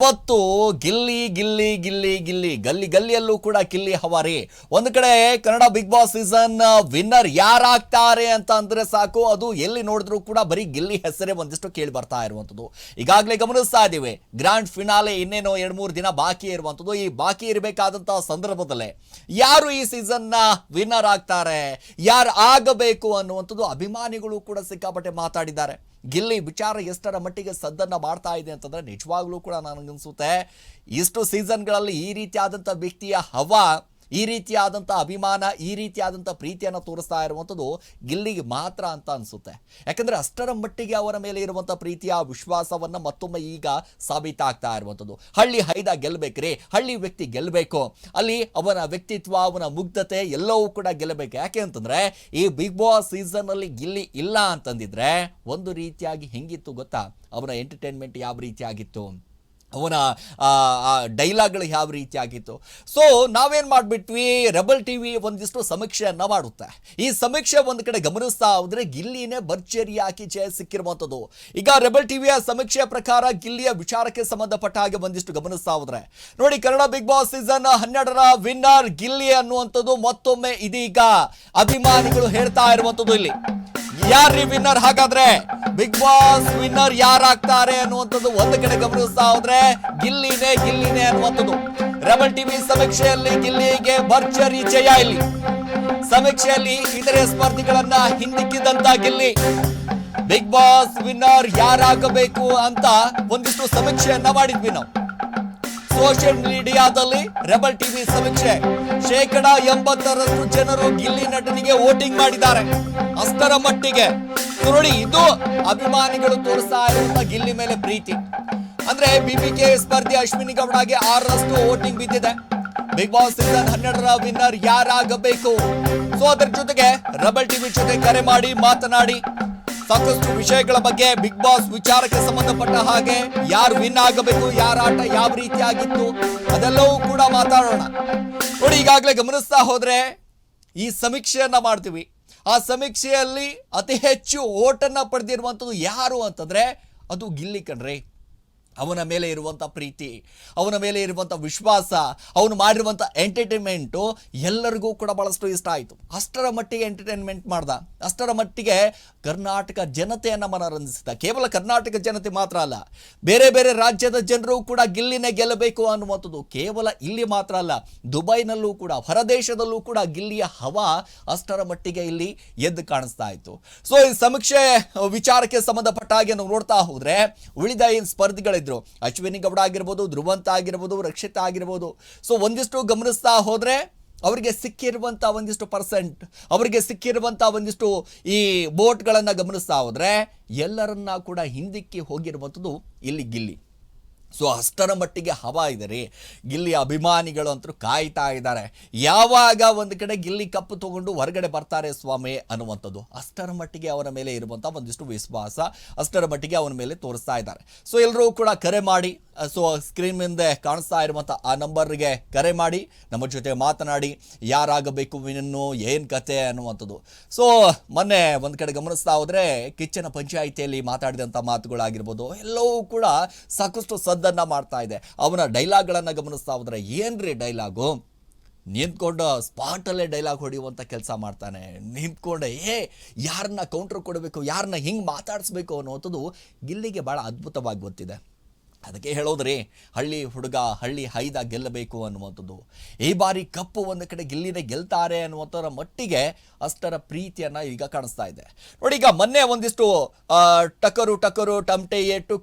ಇವತ್ತು ಗಿಲ್ಲಿ ಗಿಲ್ಲಿ ಗಿಲ್ಲಿ ಗಿಲ್ಲಿ ಗಲ್ಲಿ ಗಲ್ಲಿಯಲ್ಲೂ ಕೂಡ ಗಿಲ್ಲಿ ಹವಾರಿ. ಒಂದು ಕಡೆ Kannada Bigg Boss season winner ಯಾರಾಗ್ತಾರೆ ಅಂತ ಅಂದ್ರೆ ಸಾಕು, ಅದು ಎಲ್ಲಿ ನೋಡಿದ್ರು ಕೂಡ ಬರೀ ಗಿಲ್ಲಿ ಹೆಸರೇ ಒಂದಿಷ್ಟು ಕೇಳಿ ಬರ್ತಾ ಇರುವಂತದ್ದು. ಈಗಾಗಲೇ ಗಮನಿಸ್ತಾ ಇದ್ದೀವಿ, ಗ್ರ್ಯಾಂಡ್ ಫಿನಾಲೆ ಇನ್ನೇನೋ 2-3 ದಿನ ಬಾಕಿ ಇರುವಂತದ್ದು. ಈ ಬಾಕಿ ಇರಬೇಕಾದಂತಹ ಸಂದರ್ಭದಲ್ಲೇ ಯಾರು ಈ ಸೀಸನ್ ನ ವಿನ್ನರ್ ಆಗ್ತಾರೆ, ಯಾರು ಆಗಬೇಕು ಅನ್ನುವಂಥದ್ದು ಅಭಿಮಾನಿಗಳು ಕೂಡ ಸಿಕ್ಕಾಪಟ್ಟೆ ಮಾತಾಡಿದ್ದಾರೆ. ಗಿಲ್ಲಿ ವಿಚಾರ ಎಷ್ಟರ ಮಟ್ಟಿಗೆ ಸದ್ದನ್ನ ಮಾಡ್ತಾ ಇದೆ ಅಂತಂದ್ರೆ ನಿಜವಾಗ್ಲೂ ಕೂಡ ನನಗನ್ಸುತ್ತೆ ಇಷ್ಟು ಸೀಸನ್ಗಳಲ್ಲಿ ಈ ರೀತಿಯಾದಂಥ ವ್ಯಕ್ತಿಯ ಹವಾ, ಈ ರೀತಿಯಾದಂಥ ಅಭಿಮಾನ, ಈ ರೀತಿಯಾದಂಥ ಪ್ರೀತಿಯನ್ನು ತೋರಿಸ್ತಾ ಇರುವಂಥದ್ದು ಗಿಲ್ಲಿಗೆ ಮಾತ್ರ ಅಂತ ಅನಿಸುತ್ತೆ. ಯಾಕಂದರೆ ಅಷ್ಟರ ಮಟ್ಟಿಗೆ ಅವರ ಮೇಲೆ ಇರುವಂಥ ಪ್ರೀತಿಯ ವಿಶ್ವಾಸವನ್ನು ಮತ್ತೊಮ್ಮೆ ಈಗ ಸಾಬೀತಾಗ್ತಾ ಇರುವಂಥದ್ದು. ಹಳ್ಳಿ ಹೈದ ಗೆಲ್ಲಬೇಕ್ರಿ, ಹಳ್ಳಿ ವ್ಯಕ್ತಿ ಗೆಲ್ಲಬೇಕು, ಅಲ್ಲಿ ಅವನ ವ್ಯಕ್ತಿತ್ವ, ಅವನ ಮುಗ್ಧತೆ ಎಲ್ಲವೂ ಕೂಡ ಗೆಲ್ಲಬೇಕು. ಯಾಕೆ ಅಂತಂದರೆ ಈ ಬಿಗ್ ಬಾಸ್ ಸೀಸನ್ನಲ್ಲಿ ಗಿಲ್ಲಿ ಇಲ್ಲ ಅಂತಂದಿದ್ರೆ ಒಂದು ರೀತಿಯಾಗಿ ಹೆಂಗಿತ್ತು ಗೊತ್ತಾ, ಅವನ ಎಂಟರ್ಟೈನ್ಮೆಂಟ್ ಯಾವ ರೀತಿಯಾಗಿತ್ತು, ಅವನ ಡೈಲಾಗ್ಗಳು ಯಾವ ರೀತಿ ಆಗಿತ್ತು. ಸೊ ನಾವೇನು ಮಾಡಿಬಿಟ್ವಿ, ರೆಬಲ್ ಟಿ ವಿ ಒಂದಿಷ್ಟು ಸಮೀಕ್ಷೆಯನ್ನು ಮಾಡುತ್ತೆ. ಈ ಸಮೀಕ್ಷೆ ಒಂದು ಕಡೆ ಗಮನಿಸ್ತಾ ಹೋದರೆ ಗಿಲ್ಲಿನೇ ಭರ್ಜರಿಯಾಗಿ ಜಯ ಸಿಕ್ಕಿರುವಂಥದ್ದು. ಈಗ ರೆಬಲ್ ಟಿವಿಯ ಸಮೀಕ್ಷೆಯ ಪ್ರಕಾರ ಗಿಲ್ಲಿಯ ವಿಚಾರಕ್ಕೆ ಸಂಬಂಧಪಟ್ಟ ಹಾಗೆ ಒಂದಿಷ್ಟು ಗಮನಿಸ್ತಾ ಹೋದ್ರೆ ನೋಡಿ, ಕನ್ನಡ ಬಿಗ್ ಬಾಸ್ ಸೀಸನ್ 12ರ ವಿನ್ನರ್ ಗಿಲ್ಲಿ ಅನ್ನುವಂಥದ್ದು ಮತ್ತೊಮ್ಮೆ ಇದೀಗ ಅಭಿಮಾನಿಗಳು ಹೇಳ್ತಾ ಇರುವಂಥದ್ದು. ಇಲ್ಲಿ ಯಾರ್ರೀ ವಿನ್ನರ್, ಹಾಗಾದ್ರೆ ಬಿಗ್ ಬಾಸ್ ವಿನ್ನರ್ ಯಾರಾಗ್ತಾರೆ ಅನ್ನುವಂಥದ್ದು ಒಂದು ಕಡೆ ಗಮನಿಸ್ತಾ ಹೋದ್ರೆ ಗಿಲ್ಲಿನೇ ಅನ್ನುವಂಥದ್ದು. ರೆಬಲ್ ಟಿವಿ ಸಮೀಕ್ಷೆಯಲ್ಲಿ ಗಿಲ್ಲಿಗೆ ಭರ್ಜರಿ ಜಯ. ಇಲ್ಲಿ ಸಮೀಕ್ಷೆಯಲ್ಲಿ ಇತರೆ ಸ್ಪರ್ಧಿಗಳನ್ನ ಹಿಂದಿಕ್ಕಿದಂತ ಗಿಲ್ಲಿ ಬಿಗ್ ಬಾಸ್ ವಿನ್ನರ್ ಯಾರಾಗಬೇಕು ಅಂತ ಒಂದಿಷ್ಟು ಸಮೀಕ್ಷೆಯನ್ನ ಮಾಡಿದ್ವಿ ನಾವು ಸೋಷಿಯಲ್ ಮೀಡಿಯಾದಲ್ಲಿ. ರೆಬಲ್ ಟಿವಿ ಸಮೀಕ್ಷೆ 80% ಜನರು ಗಿಲ್ಲಿ ನಟನಿಗೆ ವೋಟಿಂಗ್ ಮಾಡಿದ್ದಾರೆ, ಅಷ್ಟರ ಮಟ್ಟಿಗೆ. ನೋಡಿ, ಇದು ಅಭಿಮಾನಿಗಳು ತೋರಿಸ್ತಾ ಇರುವಂತ ಗಿಲ್ಲಿ ಮೇಲೆ ಪ್ರೀತಿ. ಅಂದ್ರೆ ಬಿಬಿಕೆ ಸ್ಪರ್ಧಿ ಅಶ್ವಿನಿ ಗೌಡಗೆ 6ರಷ್ಟು ವೋಟಿಂಗ್ ಬಿದ್ದಿದೆ. ಬಿಗ್ ಬಾಸ್ ಸೀಸನ್ 12ರ ವಿನ್ನರ್ ಯಾರಾಗಬೇಕು, ಸೊ ಅದರ ಜೊತೆಗೆ ರೆಬಲ್ ಟಿವಿ ಜೊತೆ ಕರೆ ಮಾಡಿ ಮಾತನಾಡಿ ಸಾಕಷ್ಟು ವಿಷಯಗಳ ಬಗ್ಗೆ, ಬಿಗ್ ಬಾಸ್ ವಿಚಾರಕ್ಕೆ ಸಂಬಂಧಪಟ್ಟ ಹಾಗೆ ಯಾರು ವಿನ್ ಆಗಬೇಕು, ಯಾರ ಆಟ ಯಾವ ರೀತಿ ಆಗಿತ್ತು ಅದೆಲ್ಲವೂ ಕೂಡ ಮಾತಾಡೋಣ. ನೋಡಿ, ಈಗಾಗಲೇ ಗಮನಿಸ್ತಾ ಹೋದ್ರೆ ಈ ಸಮೀಕ್ಷೆಯನ್ನ ಮಾಡ್ತೀವಿ. ಆ ಸಮೀಕ್ಷೆಯಲ್ಲಿ ಅತಿ ಹೆಚ್ಚು ಓಟನ್ನ ಪಡೆದಿರುವಂಥದ್ದು ಯಾರು ಅಂತಂದ್ರೆ ಅದು ಗಿಲ್ಲಿ ಕಣ್ರಿ. ಅವನ ಮೇಲೆ ಇರುವಂಥ ಪ್ರೀತಿ, ಅವನ ಮೇಲೆ ಇರುವಂಥ ವಿಶ್ವಾಸ, ಅವನು ಮಾಡಿರುವಂಥ ಎಂಟರ್ಟೈನ್ಮೆಂಟು ಎಲ್ಲರಿಗೂ ಕೂಡ ಬಹಳಷ್ಟು ಇಷ್ಟ ಆಯಿತು. ಅಷ್ಟರ ಮಟ್ಟಿಗೆ ಎಂಟರ್ಟೈನ್ಮೆಂಟ್ ಮಾಡ್ದ, ಅಷ್ಟರ ಮಟ್ಟಿಗೆ ಕರ್ನಾಟಕ ಜನತೆಯನ್ನು ಮನರಂಜಿಸಿದ. ಕೇವಲ ಕರ್ನಾಟಕ ಜನತೆ ಮಾತ್ರ ಅಲ್ಲ, ಬೇರೆ ಬೇರೆ ರಾಜ್ಯದ ಜನರು ಕೂಡ ಗಿಲ್ಲಿನೇ ಗೆಲ್ಲಬೇಕು ಅನ್ನುವಂಥದ್ದು. ಕೇವಲ ಇಲ್ಲಿ ಮಾತ್ರ ಅಲ್ಲ, ದುಬೈನಲ್ಲೂ ಕೂಡ, ಹೊರದೇಶದಲ್ಲೂ ಕೂಡ ಗಿಲ್ಲಿಯ ಹವಾ ಅಷ್ಟರ ಮಟ್ಟಿಗೆ ಇಲ್ಲಿ ಎದ್ದು ಕಾಣಿಸ್ತಾ ಇತ್ತು. ಸೊ ಈ ಸಮೀಕ್ಷೆ ವಿಚಾರಕ್ಕೆ ಸಂಬಂಧಪಟ್ಟ ಹಾಗೆ ನಾವು ನೋಡ್ತಾ ಹೋದ್ರೆ ಉಳಿದ ಏನು ಸ್ಪರ್ಧಿಗಳಿದ್ರು, ಅಶ್ವಿನಿ ಗೌಡ ಆಗಿರ್ಬೋದು, ಧ್ರುವಂತ ಆಗಿರ್ಬೋದು, ರಕ್ಷಿತಾ ಆಗಿರ್ಬೋದು, ಸೊ ಒಂದಿಷ್ಟು ಗಮನಿಸ್ತಾ ಹೋದ್ರೆ ಅವರಿಗೆ ಸಿಕ್ಕಿರುವಂಥ ಒಂದಿಷ್ಟು ಪರ್ಸೆಂಟ್, ಅವರಿಗೆ ಸಿಕ್ಕಿರುವಂಥ ಒಂದಿಷ್ಟು ಈ ವೋಟ್ಗಳನ್ನು ಗಮನಿಸ್ತಾ ಹೋದ್ರೆ ಎಲ್ಲರನ್ನ ಕೂಡ ಹಿಂದಿಕ್ಕಿ ಹೋಗಿರುವಂಥದ್ದು ಇಲ್ಲಿ ಗಿಲ್ಲಿ. ಸೊ ಅಷ್ಟರ ಮಟ್ಟಿಗೆ ಹವಾ ಇದೆ ರೀ. ಗಿಲ್ಲಿ ಅಭಿಮಾನಿಗಳು ಅಂತೂ ಕಾಯ್ತಾ ಇದ್ದಾರೆ, ಯಾವಾಗ ಒಂದು ಕಡೆ ಗಿಲ್ಲಿ ಕಪ್ಪು ತಗೊಂಡು ಹೊರಗಡೆ ಬರ್ತಾರೆ ಸ್ವಾಮಿ ಅನ್ನುವಂಥದ್ದು. ಅಷ್ಟರ ಮಟ್ಟಿಗೆ ಅವರ ಮೇಲೆ ಇರುವಂಥ ಒಂದಿಷ್ಟು ವಿಶ್ವಾಸ, ಅಷ್ಟರ ಮಟ್ಟಿಗೆ ಅವನ ಮೇಲೆ ತೋರಿಸ್ತಾ ಇದ್ದಾರೆ. ಸೊ ಎಲ್ಲರೂ ಕೂಡ ಕರೆ ಮಾಡಿ, ಸೊ ಸ್ಕ್ರೀನ್ ಮುಂದೆ ಕಾಣಿಸ್ತಾ ಇರುವಂಥ ಆ ನಂಬರ್ಗೆ ಕರೆ ಮಾಡಿ ನಮ್ಮ ಜೊತೆ ಮಾತನಾಡಿ ಯಾರಾಗಬೇಕು ವಿನ್ನು, ಏನು ಕತೆ ಅನ್ನುವಂಥದ್ದು. ಸೊ ಮೊನ್ನೆ ಒಂದು ಕಡೆ ಗಮನಿಸ್ತಾ ಹೋದರೆ ಕಿಚ್ಚನ ಪಂಚಾಯಿತಿಯಲ್ಲಿ ಮಾತಾಡಿದಂಥ ಮಾತುಗಳಾಗಿರ್ಬೋದು ಎಲ್ಲವೂ ಕೂಡ ಸಾಕಷ್ಟು ಸದ್ದನ್ನು ಮಾಡ್ತಾ ಇದೆ. ಅವನ ಡೈಲಾಗ್ಗಳನ್ನು ಗಮನಿಸ್ತಾ ಹೋದರೆ ಏನ್ರಿ ಡೈಲಾಗು, ನಿಂತ್ಕೊಂಡು ಸ್ಪಾಟಲ್ಲೇ ಡೈಲಾಗ್ ಹೊಡೆಯುವಂಥ ಕೆಲಸ ಮಾಡ್ತಾನೆ. ನಿಂತ್ಕೊಂಡೆ ಯಾರನ್ನ ಕೌಂಟ್ರ್ ಕೊಡಬೇಕು, ಯಾರನ್ನ ಹಿಂಗೆ ಮಾತಾಡಿಸ್ಬೇಕು ಅನ್ನುವಂಥದ್ದು ಗಿಲ್ಲಿಗೆ ಭಾಳ ಅದ್ಭುತವಾಗಿ ಗೊತ್ತಿದೆ. ಅದಕ್ಕೆ ಹೇಳೋದ್ರಿ, ಹಳ್ಳಿ ಹುಡುಗ ಹಳ್ಳಿ ಹೈದ ಗೆಲ್ಲಬೇಕು ಅನ್ನುವಂಥದ್ದು. ಈ ಬಾರಿ ಕಪ್ಪು ಒಂದು ಕಡೆ ಗಿಲ್ಲಿನೇ ಗೆಲ್ತಾರೆ ಅನ್ನುವಂಥರ ಮಟ್ಟಿಗೆ ಅಷ್ಟರ ಪ್ರೀತಿಯನ್ನು ಈಗ ಕಾಣಿಸ್ತಾ ಇದೆ. ನೋಡಿ, ಈಗ ಮೊನ್ನೆ ಒಂದಿಷ್ಟು ಟಕರು ಟಮಟೆ ಏಟು